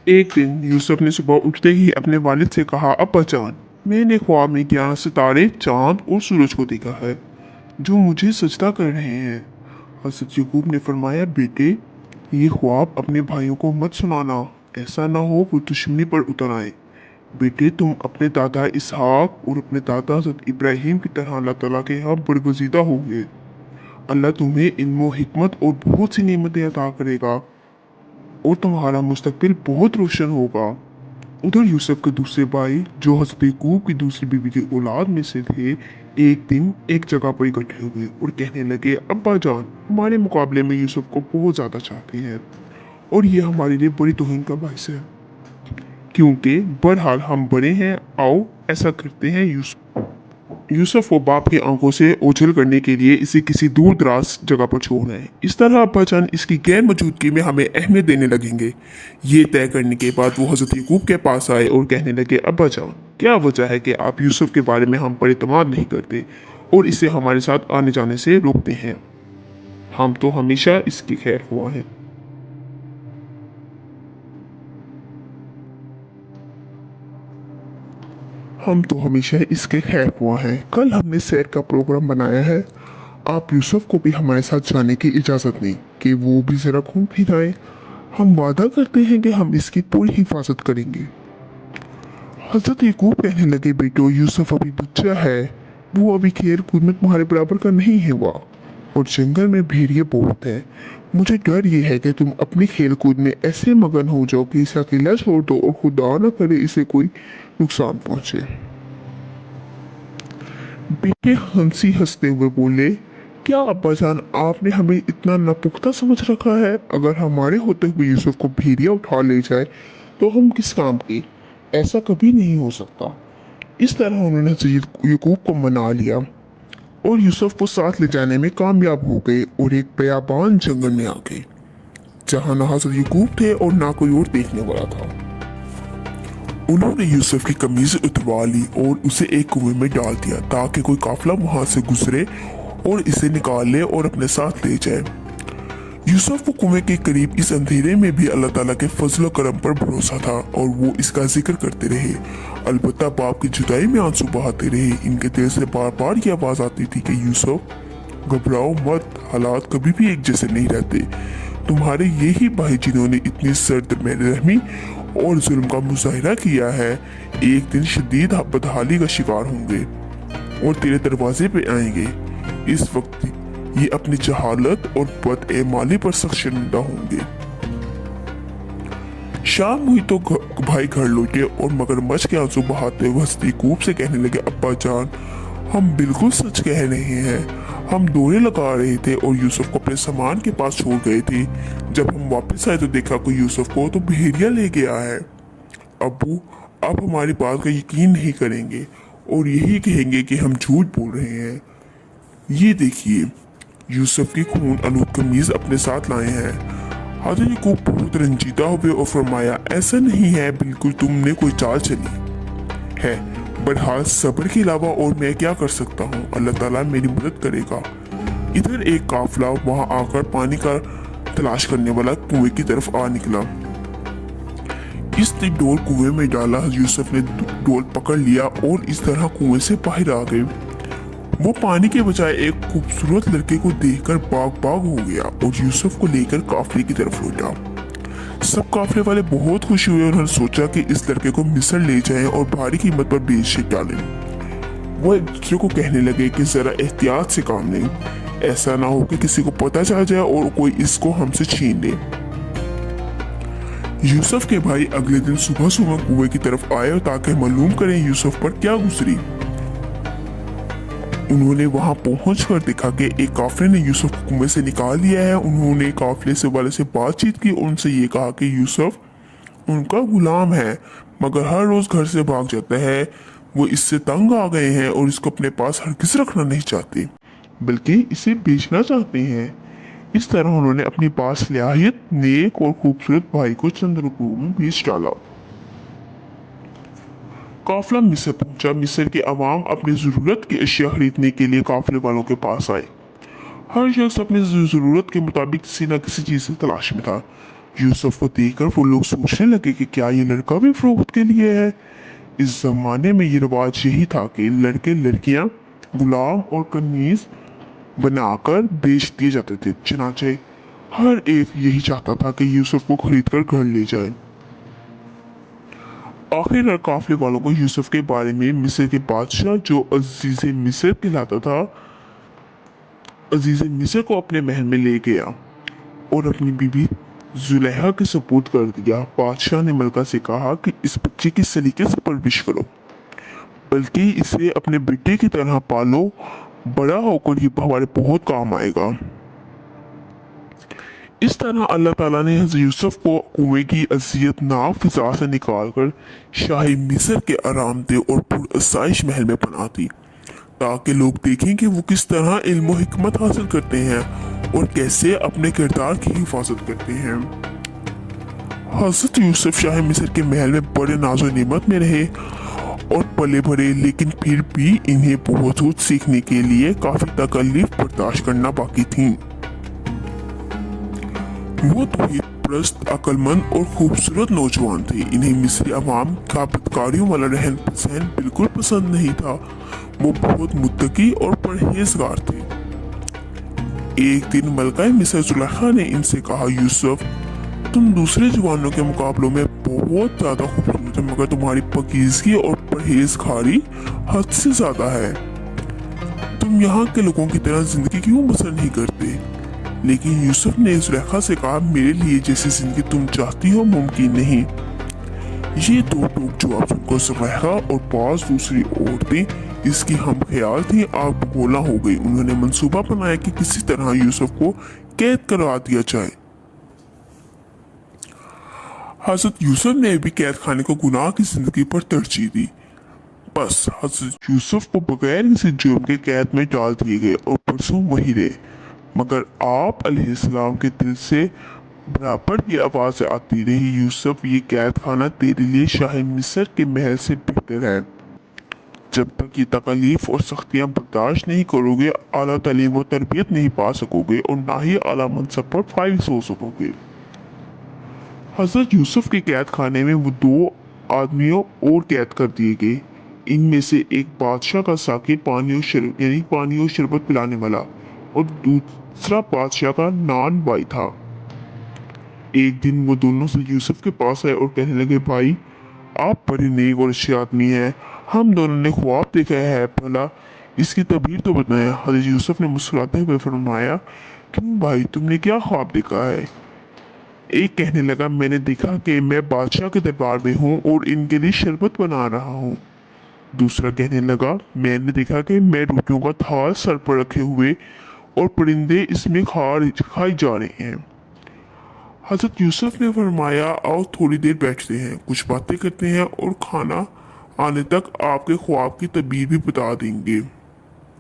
एक दिन यूसुफ ने सुबह उठते ही अपने वालिद से कहा, अब्बा जान, मैंने ख्वाब में 11 सितारे, चांद और सूरज को देखा है जो मुझे सजदा कर रहे हैं। हज़रत यकूब ने फरमाया, बेटे, ये ख्वाब अपने भाइयों को मत सुनाना, ऐसा ना हो वो दुश्मनी पर उतर आए। बेटे, तुम अपने दादा इसहाक और अपने दादा हज़रत इब्राहिम की तरह अल्लाह ताला के यहाँ बरगज़ीदा होगे। अल्लाह तुम्हें इल्म हिकमत और बहुत सी नेमतें अता करेगा और तुम्हारा मुस्तकबिल बहुत रोशन होगा। उधर यूसुफ के दूसरे भाई, जो हज़रत यकूब की दूसरी बीवी की औलाद में से थे, एक दिन एक जगह पर इकट्ठे हुए और कहने लगे, अब्बा जान, हमारे मुकाबले में यूसुफ को बहुत ज़्यादा चाहते हैं और ये हमारे लिए बड़ी तौहीन का बायस है, क्योंकि बहरहाल हम बड़े हैं। आओ ऐसा करते हैं, यूसुफ को बाप की आंखों से ओझल करने के लिए इसे किसी दूर दराज जगह पर छोड़ आए। इस तरह अब्बा जान इसकी गैर मौजूदगी में हमें अहमियत देने लगेंगे। ये तय करने के बाद वो हज़रत यकूब के पास आए और कहने लगे, अब्बा जान, क्या वजह है कि आप यूसुफ के बारे में हम पर इत्मीनान नहीं करते और इसे हमारे साथ आने जाने से रोकते हैं? हम तो हमेशा इसकी खैर हुआ है। हम तो हमेशा इसके खैर हुआ हैं। कल हमने सैर का प्रोग्राम बनाया है। आप यूसुफ को भी हमारे साथ जाने की इजाज़त दें कि वो भी ज़रा घूम फिर आए। हम वादा करते हैं कि हम इसकी पूरी हिफाजत करेंगे। हज़रत यकूब कहने लगे, बेटो, यूसुफ अभी बच्चा है, वो अभी खेल कूद में तुम्हारे बराबर का नहीं है हुआ और जंगल में भेड़िए बहुत है। मुझे डर ये है कि तुम अपनी खेल कूद में ऐसे मगन हो जाओ कि इसे अकेला छोड़ दो और खुदा न करे इसे कोई नुकसान पहुंचे। बेटे हंसी हंसते हुए बोले, क्या अब्बाजान, आपने हमें इतना नापुख्ता समझ रखा है? अगर हमारे होते हुए यूसुफ को भेड़िया उठा ले जाए तो हम किस काम के? ऐसा कभी नहीं हो सकता। इस तरह उन्होंने हज़रत यकूब को मना लिया और यूसुफ को साथ ले जाने में कामयाब हो गए और एक बेयाबान जंगल में आ गए, जहाँ ना हज़रत यकूब थे और ना कोई और देखने वाला था। उन्होंने यूसुफ की कमीज उतरवा ली और उसे एक कुएं में डाल दिया ताकि कोई काफिला वहां से गुजरे और इसे निकाल ले और अपने साथ ले जाए। यूसुफ को कुएं के करीब इस अंधेरे में भी अल्लाह ताला के फजल करम पर भरोसा था और वो इसका जिक्र करते रहे। अलबत्ता बाप की जुदाई में आंसू बहाते रहे। इनके दिल से बार बार ये आवाज़ आती थी कि यूसुफ, घबराओ मत, हालात कभी भी एक जैसे नहीं रहते। तुम्हारे यही भाई जिन्होंने इतनी सर्द में रहमी और जुल्म का मुजाहरा किया है, एक दिन शदीद बदहाली का शिकार होंगे और तेरे दरवाजे पे आएंगे। इस वक्त ये अपनी जहालत और बदएमाली पर सख्त शर्मिंदा होंगे। शाम हुई तो भाई घर लौटे और मगरमच्छ के आंसू बहाते हुए हज़रत यकूब से कहने लगे, अब्बा जान, हम बिल्कुल सच कह रहे हैं। हम दौरे लगा रहे थे और यूसुफ को अपने सामान के पास छोड़ गए थे। जब हम वापस आए तो देखा कोई यूसुफ को तो भेड़िया ले गया है। अब्बू, आप हमारी बात का यकीन नहीं करेंगे और यही कहेंगे कि हम झूठ बोल रहे हैं। ये देखिए, यूसुफ की खून आलूद कमीज अपने साथ लाए हैं। हज़रत यकूब बहुत रंजीदा हुए और फरमाया, ऐसा नहीं है, बिल्कुल तुमने कोई चाल चली है। बहरहाल सब्र के अलावा और मैं क्या कर सकता हूँ? अल्लाह ताला मेरी मदद करेगा। इधर एक काफिला वहां आकर पानी का तलाश करने वाला कुएं की तरफ आ निकला। इसने डोल कुएं में डाला। यूसुफ ने डोल पकड़ लिया और इस तरह कुएं से बाहर आ गए। वो पानी के बजाय एक खूबसूरत लड़के को देखकर बाग बाग हो गया और यूसुफ को लेकर काफिले की तरफ लौटा। सब काफिले वाले बहुत खुश हुए। उन्होंने सोचा कि इस लड़के को मिस्र ले जाएं और भारी कीमत पर बेच डालें। वो एक दूसरे को कहने लगे कि जरा एहतियात से काम लें, ऐसा ना हो कि किसी को पता चल जाए और कोई इसको हमसे छीन ले। यूसुफ के भाई अगले दिन सुबह सुबह कुएं की तरफ आए ताकि मालूम करें यूसुफ पर क्या गुजरी। उन्होंने वहां पहुंचकर देखा कि एक काफिले ने यूसुफ को कुएं से निकाल लिया है। उन्होंने काफिले से वाले से बातचीत की और उनसे ये कहा कि यूसुफ उनका गुलाम है, मगर हर रोज घर से भाग जाता है। वो इससे तंग आ गए हैं और इसको अपने पास हरगिज रखना नहीं चाहते, बल्कि इसे बेचना चाहते हैं। इस तरह उन्होंने अपनी बासलाहियत, नेक और खूबसूरत भाई को चंद रुपयों में बेच डाला। काफिला मिस्र पहुंचा। मिस्र के अवाम अपनी ज़रूरत की अशिया खरीदने के लिए काफिले वालों के पास आए। हर शख्स अपनी ज़रूरत के मुताबिक किसी न किसी चीज़ की तलाश में था। यूसुफ को देखकर वो लोग सोचने लगे कि क्या ये लड़का भी फरोख्त के लिए है। इस जमाने में ये रिवाज यही था कि लड़के लड़कियां गुलाम और कन्नीज बनाकर बेच दिए जाते थे। चनाचे हर एक यही चाहता था कि यूसुफ को खरीद कर घर ले जाए। आखिरकार काफिले वालों को यूसुफ के बारे में मिस्र के बादशाह जो अजीज मिस्र कहलाता था, अजीज मिस्र को अपने महल में ले गया और अपनी बीवी जुलेहा के सपूत कर दिया। बादशाह ने मलका से कहा कि इस बच्चे की सलीके से परवरिश करो, बल्कि इसे अपने बेटे की तरह पालो, बड़ा होकर ये हमारे बहुत काम आएगा। इस तरह अल्लाह ताला ने हज़रत यूसुफ को कुएं की अज़ियतनाक फिजा से निकालकर शाही मिस्र के आरामदेह और पुरआसाइश महल में बना दी, ताकि लोग देखें कि वो किस तरह इल्म और हिकमत हासिल करते हैं और कैसे अपने किरदार की हिफाजत करते हैं। हज़रत यूसुफ शाही मिस्र के महल में बड़े नाज़ो नेमत में रहे और पले भरे, लेकिन फिर भी इन्हें बहुत कुछ सीखने के लिए काफ़ी तकलीफ बर्दाश्त करना बाकी थी। वो तौहीद परस्त, अक्लमंद और खूबसूरत नौजवान थे। इन्हें मिस्री अवाम का बदकारियों वाला रहन सहन बिल्कुल पसंद नहीं था। वो बहुत मुत्तकी और परहेजगार थे। एक दिन मलका मिस्र जुलेखा ने इनसे कहा, यूसुफ, तुम दूसरे जवानों के मुकाबलों में बहुत ज़्यादा खूबसूरत है, मगर तुम्हारी पाकीज़गी और परहेजगारी हद से ज़्यादा है। तुम यहाँ के लोगों की तरह जिंदगी क्यों बसर नहीं करते? लेकिन यूसुफ ने जुलेखा से कहा, मेरे लिए जैसी जिंदगी तुम चाहती हो मुमकिन नहीं। ये दो टूक जवाब सुनकर जुलेखा और पास दूसरी औरतें इसकी हम ख्याल थी आग बगोला हो गई। उन्होंने मंसूबा बनाया कि किसी तरह यूसुफ को कैद करवा दिया जाए। हजरत यूसुफ ने भी कैद खाने को गुनाह की जिंदगी पर तरजीह दी। बस हजरत यूसुफ को बगैर किसी जुर्म के कैद में डाल दिए गए और परसों वही रहे। मगर आप अलैहिस्सलाम के दिल से बराबर ये आवाज़ आती रही, यूसुफ, ये कैद खाना तेरे लिए शाही मिस्र के महल से बेहतर है। जब तक ये तकलीफ और सख्तियाँ बर्दाश्त नहीं करोगे, आला तालीम और तरबियत नहीं पा सकोगे और ना ही आला मनसब पर फाइज हो सकोगे। हजरत यूसुफ के कैद खाने में वो दो आदमियों और कैद कर दिए गए। इनमें से एक बादशाह का साकिब, पानी और शरबत पिलाने वाला, और दूसरा बादशाह का नान भाई था। एक दिन वो दोनों से यूसुफ के पास आए और कहने लगे, भाई, आप बड़े नेक और अच्छे आदमी हैं। हम दोनों ने ख्वाब देखा है, भला इसकी तबीर तो बताएं। हज़रत यूसुफ ने मुस्कुराते हुए फरमाया, क्यों भाई, तुमने क्या ख्वाब देखा है? एक कहने लगा, मैंने देखा कि मैं बादशाह के दरबार में हूँ और इनके लिए शरबत बना रहा हूँ। दूसरा कहने लगा, मैंने देखा कि मैं रोटियों का थाल सर पर रखे हुए और परिंदे इसमें खाए जा रहे हैं। हजरत यूसुफ ने फरमाया, आओ थोड़ी देर बैठते हैं, कुछ बातें करते हैं और खाना आने तक आपके ख्वाब की तबीर भी बता देंगे।